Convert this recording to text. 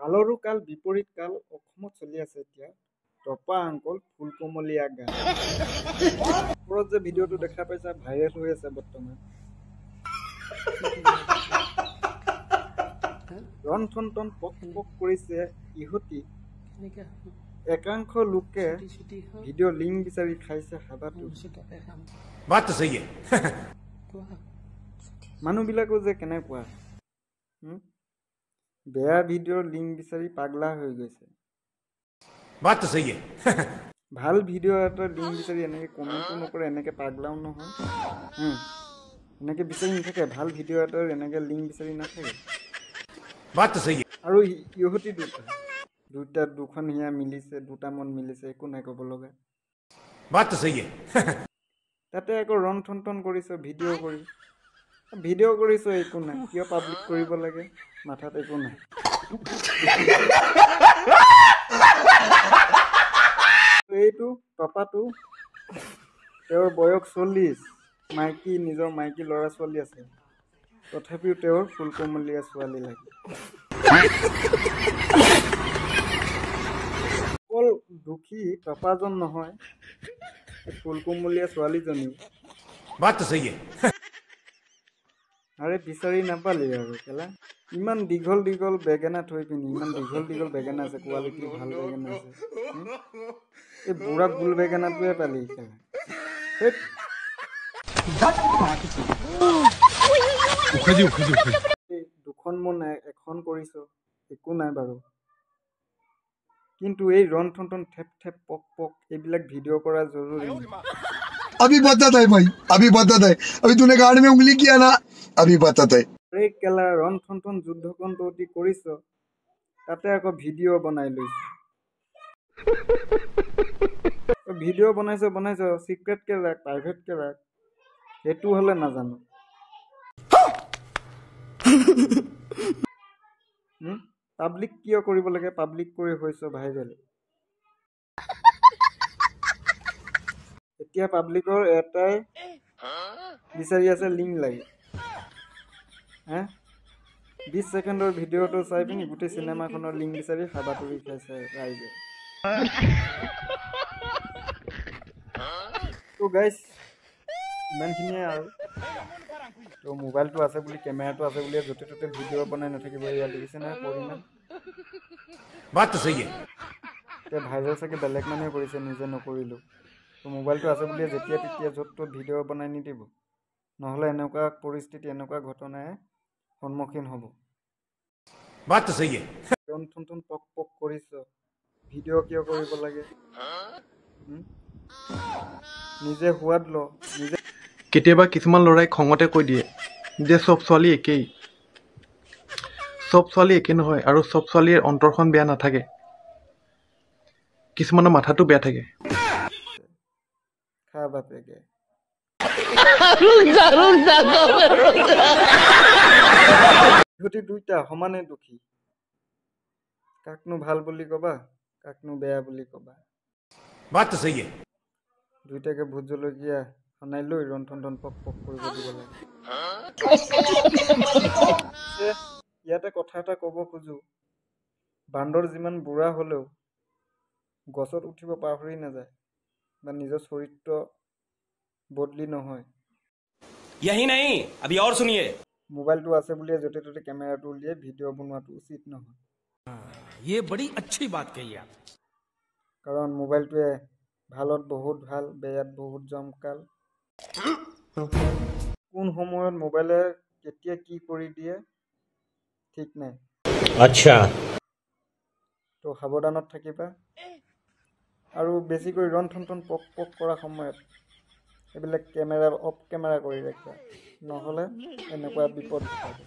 কালৰো কাল বিপৰীত কাল অসমত চলি আছে এতিয়া টপা আংকল ফুলকমলীয়া গান ওপৰত যে ভিডিঅ'টো দেখা পাইছা ভাইৰেল হৈ আছে বৰ্তমান ৰন টন পক কৰিছে ইহতি একাংশ লোকে ভিডিঅ' লিংক বিচাৰি খাইছে হাবাটো बात तो सही है মানুহবিলাকো যে কেনেকুৱা বেয়া ভিডিঅ'ৰ লিংক বিচাৰি পাগলা হৈ গৈছে बात तो सही है ভাল ভিডিঅ' এটা লিংক বিচাৰি এনেকৈ কমেণ্টো নকৰে এনেকৈ পাগলাও নহয় এনেকৈ বিচাৰি নাথাকে ভাল ভিডিঅ' এটাৰ এনেকৈ লিংক বিচাৰি নাথাকে बात तो सही है আৰু ইহঁতি দুটা দুখন হিয়া মিলিছে দুটা মন মিলিছে একো নাই ক'ব লগা बात तो सही है তাতে আকৌ ৰন ঠন কৰিছ ভিডিঅ' কৰিছ একো নাই কিয় পাব্লিক কৰিব লাগে মাথাত একো নাই এইটো টপাটো তেওঁৰ বয়স 40 মাইকী নিজৰ মাইকী ল'ৰা ছোৱালী আছে তথাপিও তেওঁৰ ফুলকমলীয়া ছোৱালী লাগে অকল দুখী টপাজন নহয় ফুলকমলীয়া ছোৱালীজনীও बात तो सही है আৰে বিচাৰি নাপালি আৰু কেলা ইমান দীঘল বেগেনা থৈ পিনি ইমান দীঘল বেগেনা আছে কোৱালিটি ভাল বেগেনা আছে এই বুঢ়া গুল বেগেনাটোৱে পালি কেলা দুখন মন এখন কৰিছ একো নাই বাৰু কিন্তু এই ৰন ঠন থেপ পক এইবিলাক ভিডিঅ' কৰা জৰুৰী अभी बताता है भाई अभी बताता है अभी तूने गाड़ी में उंगली किया ना अभी बताता है এই কেলা ৰন ঠন যুদ্ধখন তহঁতি কৰিছ তাতে আকৌ ভিডিঅ' বনাই লৈছ ভিডিঅ' বনাইছ চিক্ৰেটকে ৰাখ প্ৰাইভেটকে ৰাখ সেইটো হ'লে নাজানো পাব্লিক কিয় কৰিব লাগে পাব্লিক কৰি হৈছ ভাইৰেল এতিয়া পাব্লিকৰ এটাই বিচাৰি আছে লিংক লাগে 20 ছেকেণ্ডৰ ভিডিঅ'টো চাই পিনি গোটেই চিনেমাখনৰ লিংক বিচাৰি হাবাতুৰি খাইছে ৰাইজে তো গাইজ ইমানখিনিয়ে আৰু তো মোবাইলটো আছে বুলি কেমেৰাটো আছে বুলি য'তে ত'তে ভিডিঅ' বনাই নাথাকিব ইয়াত দেখিছে নহয় পৰিমাণ बात तो सही है এতিয়া ভাইৰেল চাগে বেলেগ মানুহে কৰিছে নিজে নকৰিলোঁ তো মোবাইলটো আছে বুলি যেতিয়া তেতিয়া য'ত ত'ত ভিডিঅ' বনাই নিদিব নহ'লে এনেকুৱা পৰিস্থিতি এনেকুৱা ঘটনাই সন্মুখীন হ'ব बात तो सही है ৰন ঠন পক কৰিছ ভিডিঅ' কিয় কৰিব লাগে নিজে সোৱাদ ল নিজে কেতিয়াবা কিছুমান ল'ৰাই খঙতে কৈ দিয়ে যে চব ছোৱালী একেই চব ছোৱালী একে নহয় আৰু চব ছোৱালীৰ অন্তৰখন বেয়া নাথাকে কিছুমানৰ মাথাটো বেয়া থাকে খা বাপেকে ইহঁতি দুইটা সমানে দুখী কাকনো ভাল বুলি কবা কাকনো বেয়া বুলি কবা बात तो सही है দুইটাকে ভোট জলকীয়া সনাই লৈ ৰন ঠন পক কৰিব দিব লাগে ইয়াতে কথা এটা ক'ব খোজো বান্দৰ যিমান বুঢ়া হ'লেও গছত উঠিব পাহৰি নাযায় বা নিজৰ চৰিত্ৰ বদলি নহয় यही नहीं अभी और सुनिए মোবাইলটো আছে বুলিয়ে য'তে ত'তে কেমেৰাটো উলিয়াই ভিডিঅ' বনোৱাটো উচিত নহয় ये बड़ी अच्छी बात कही आप কাৰণ মোবাইলটোৱে ভালত বহুত ভাল বেয়াত বহুত জমকাল কোন সময়ত মোবাইলে কেতিয়া কি কৰি দিয়ে ঠিক নাই अच्छा তো সাৱধানত থাকিবা আৰু বেছিকৈ ৰন ঠন পক কৰা সময়ত এইবিলাক কেমেৰা অফ কেমেৰা কৰি ৰাখিবা নহ'লে এনেকুৱা বিপদ হ'ব